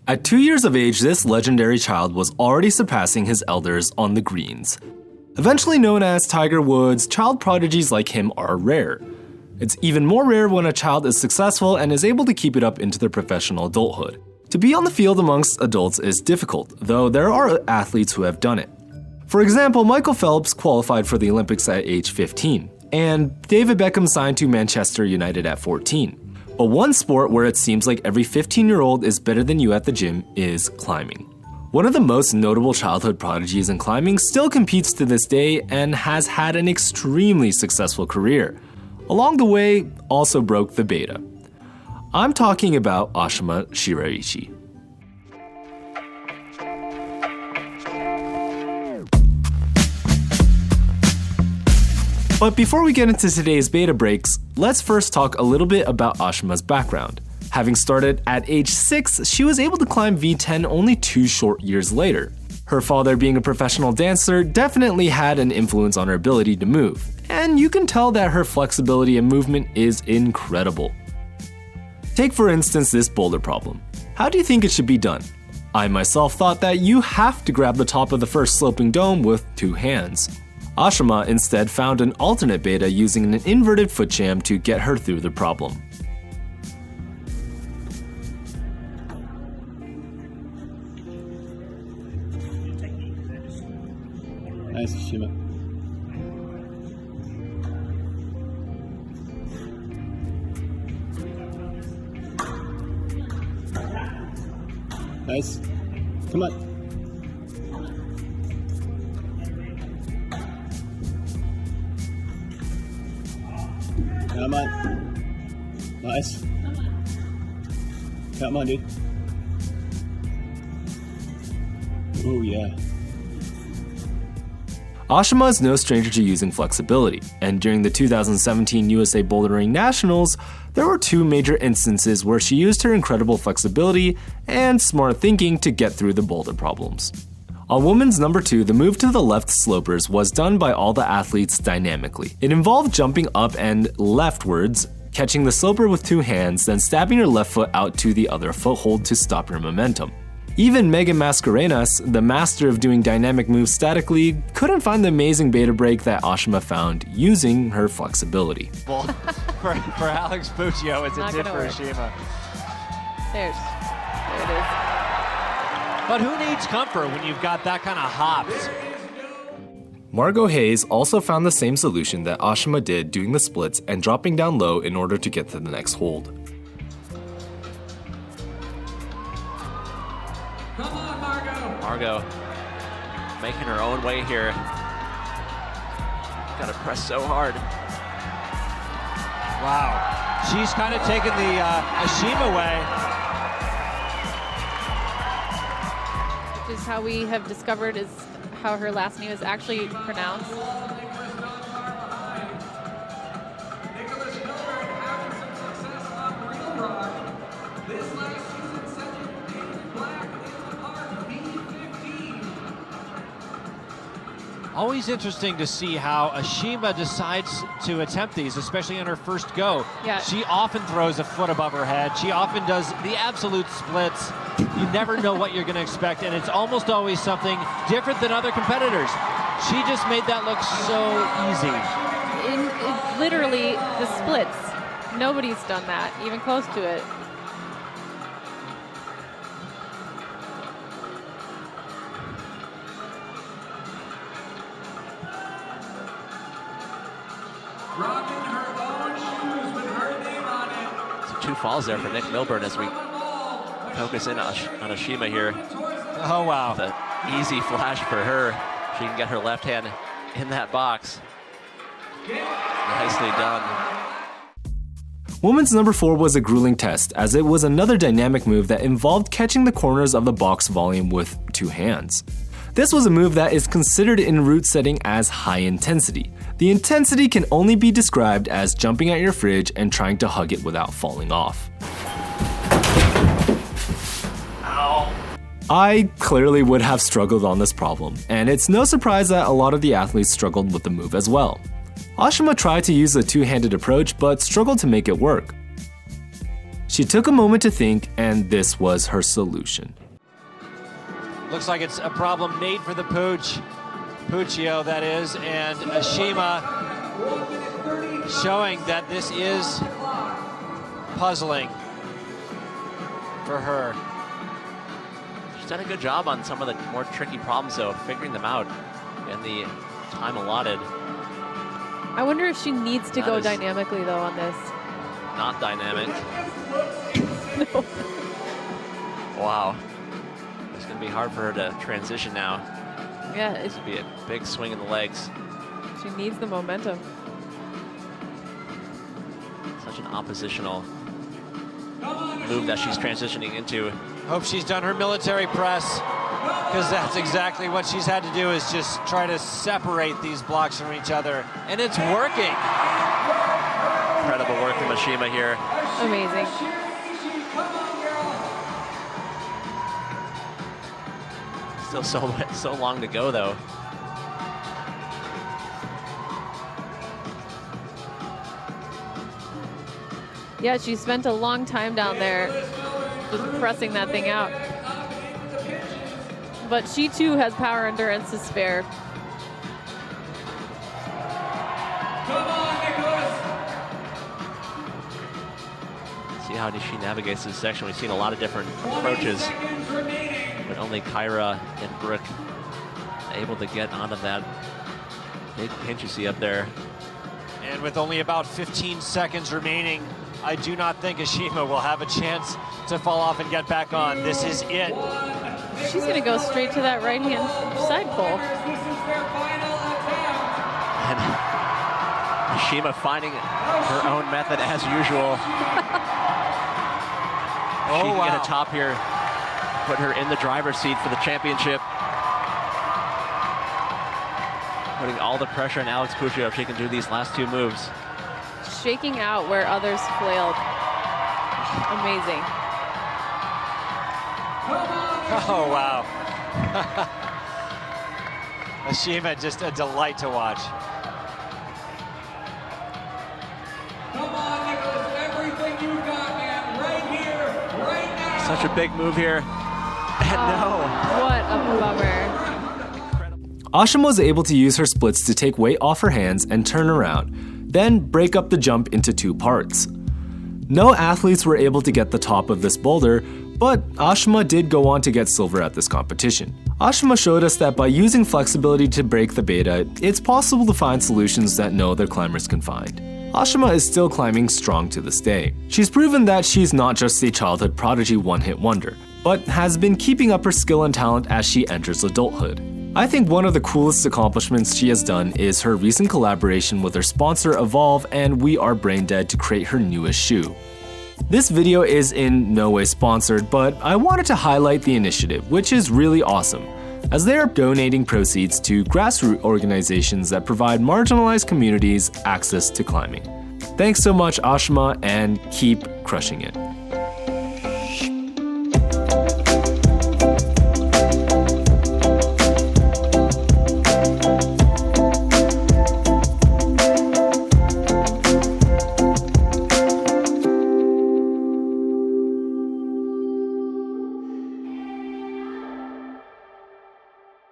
At 2 years of age, this legendary child was already surpassing his elders on the greens. Eventually known as Tiger Woods, child prodigies like him are rare. It's even more rare when a child is successful and is able to keep it up into their professional adulthood. To be on the field amongst adults is difficult, though there are athletes who have done it. For example, Michael Phelps qualified for the Olympics at age 15, and David Beckham signed to Manchester United at 14. But one sport where it seems like every 15-year-old is better than you at the gym is climbing. One of the most notable childhood prodigies in climbing still competes to this day and has had an extremely successful career. Along the way, also broke the beta. I'm talking about Ashima Shiraishi. But before we get into today's beta breaks, let's first talk a little bit about Ashima's background. Having started at age 6, she was able to climb V10 only 2 short years later. Her father, being a professional dancer, definitely had an influence on her ability to move, and you can tell that her flexibility and movement is incredible. Take for instance this boulder problem. How do you think it should be done? I myself thought that you have to grab the top of the first sloping dome with 2 hands. Ashima instead found an alternate beta using an inverted foot jam to get her through the problem. Nice, Ashima. Nice. Come on. Come on. Nice. Come on, dude. Oh, yeah. Ashima is no stranger to using flexibility, and during the 2017 USA Bouldering Nationals, there were 2 major instances where she used her incredible flexibility and smart thinking to get through the boulder problems. On women's number 2, the move to the left slopers was done by all the athletes dynamically. It involved jumping up and leftwards, catching the sloper with 2 hands, then stabbing your left foot out to the other foothold to stop your momentum. Even Megan Mascarenas, the master of doing dynamic moves statically, couldn't find the amazing beta break that Ashima found using her flexibility. Well, for Alex Puccio, it's a tip for Ashima. There it is. But who needs comfort when you've got that kind of hops? Margot Hayes also found the same solution that Ashima did, doing the splits and dropping down low in order to get to the next hold. Come on, Margot! Margot making her own way here. Gotta press so hard. Wow. She's kind of taken the Ashima way. Which is how we have discovered is how her last name is actually pronounced. Always interesting to see how Ashima decides to attempt these, especially on her first go. Yeah. She often throws a foot above her head. She often does the absolute splits. You never know what you're going to expect, and it's almost always something different than other competitors. She just made that look so easy. Literally, the splits. Nobody's done that, even close to it. Rocking her own shoes with her name on it. So 2 falls there for Nick Milburn as we focus in on Ashima here. Oh, wow. The easy flash for her. She can get her left hand in that box. Nicely done. Women's number 4 was a grueling test, as it was another dynamic move that involved catching the corners of the box volume with 2 hands. This was a move that is considered in route setting as high intensity. The intensity can only be described as jumping at your fridge and trying to hug it without falling off. Ow. I clearly would have struggled on this problem, and it's no surprise that a lot of the athletes struggled with the move as well. Ashima tried to use a 2-handed approach but struggled to make it work. She took a moment to think, and this was her solution. Looks like it's a problem made for the Puccio, that is, and Ashima showing that this is puzzling for her. She's done a good job on some of the more tricky problems, though, figuring them out in the time allotted. I wonder if she needs to That go is dynamically, though, on this. Not dynamic. No. Wow. It's going to be hard for her to transition now. Yeah, This would be a big swing in the legs. she needs the momentum. Such an oppositional move that she's transitioning into. Hope she's done her military press, because that's exactly what she's had to do, is just try to separate these blocks from each other, and it's working. Incredible work from Ashima here. Amazing. Still so long to go, though. Yeah, she spent a long time down there just pressing that thing out. But she too has power endurance to spare. See how she navigates this section. We've seen a lot of different approaches, but only Kyra and Brooke able to get onto that big pinch you see up there. And with only about 15 seconds remaining, I do not think Ashima will have a chance to fall off and get back on. This is it. She's going to go straight to that right-hand side pole. And Ashima finding her own method as usual. She can get a top here, put her in the driver's seat for the championship. Putting all the pressure on Alex Puccio if she can do these last two moves. Shaking out where others flailed. Amazing. Oh, wow. Ashima, just a delight to watch. Come on, Nicholas, everything you got, man, right here, right now. Such a big move here. And no. What a bummer. Ashima was able to use her splits to take weight off her hands and turn around, then break up the jump into two parts. No athletes were able to get the top of this boulder, but Ashima did go on to get silver at this competition. Ashima showed us that by using flexibility to break the beta, it's possible to find solutions that no other climbers can find. Ashima is still climbing strong to this day. She's proven that she's not just a childhood prodigy one-hit wonder, but has been keeping up her skill and talent as she enters adulthood. I think one of the coolest accomplishments she has done is her recent collaboration with her sponsor Evolve and We Are Brain Dead to create her newest shoe. This video is in no way sponsored, but I wanted to highlight the initiative, which is really awesome, as they are donating proceeds to grassroots organizations that provide marginalized communities access to climbing. Thanks so much, Ashima, and keep crushing it.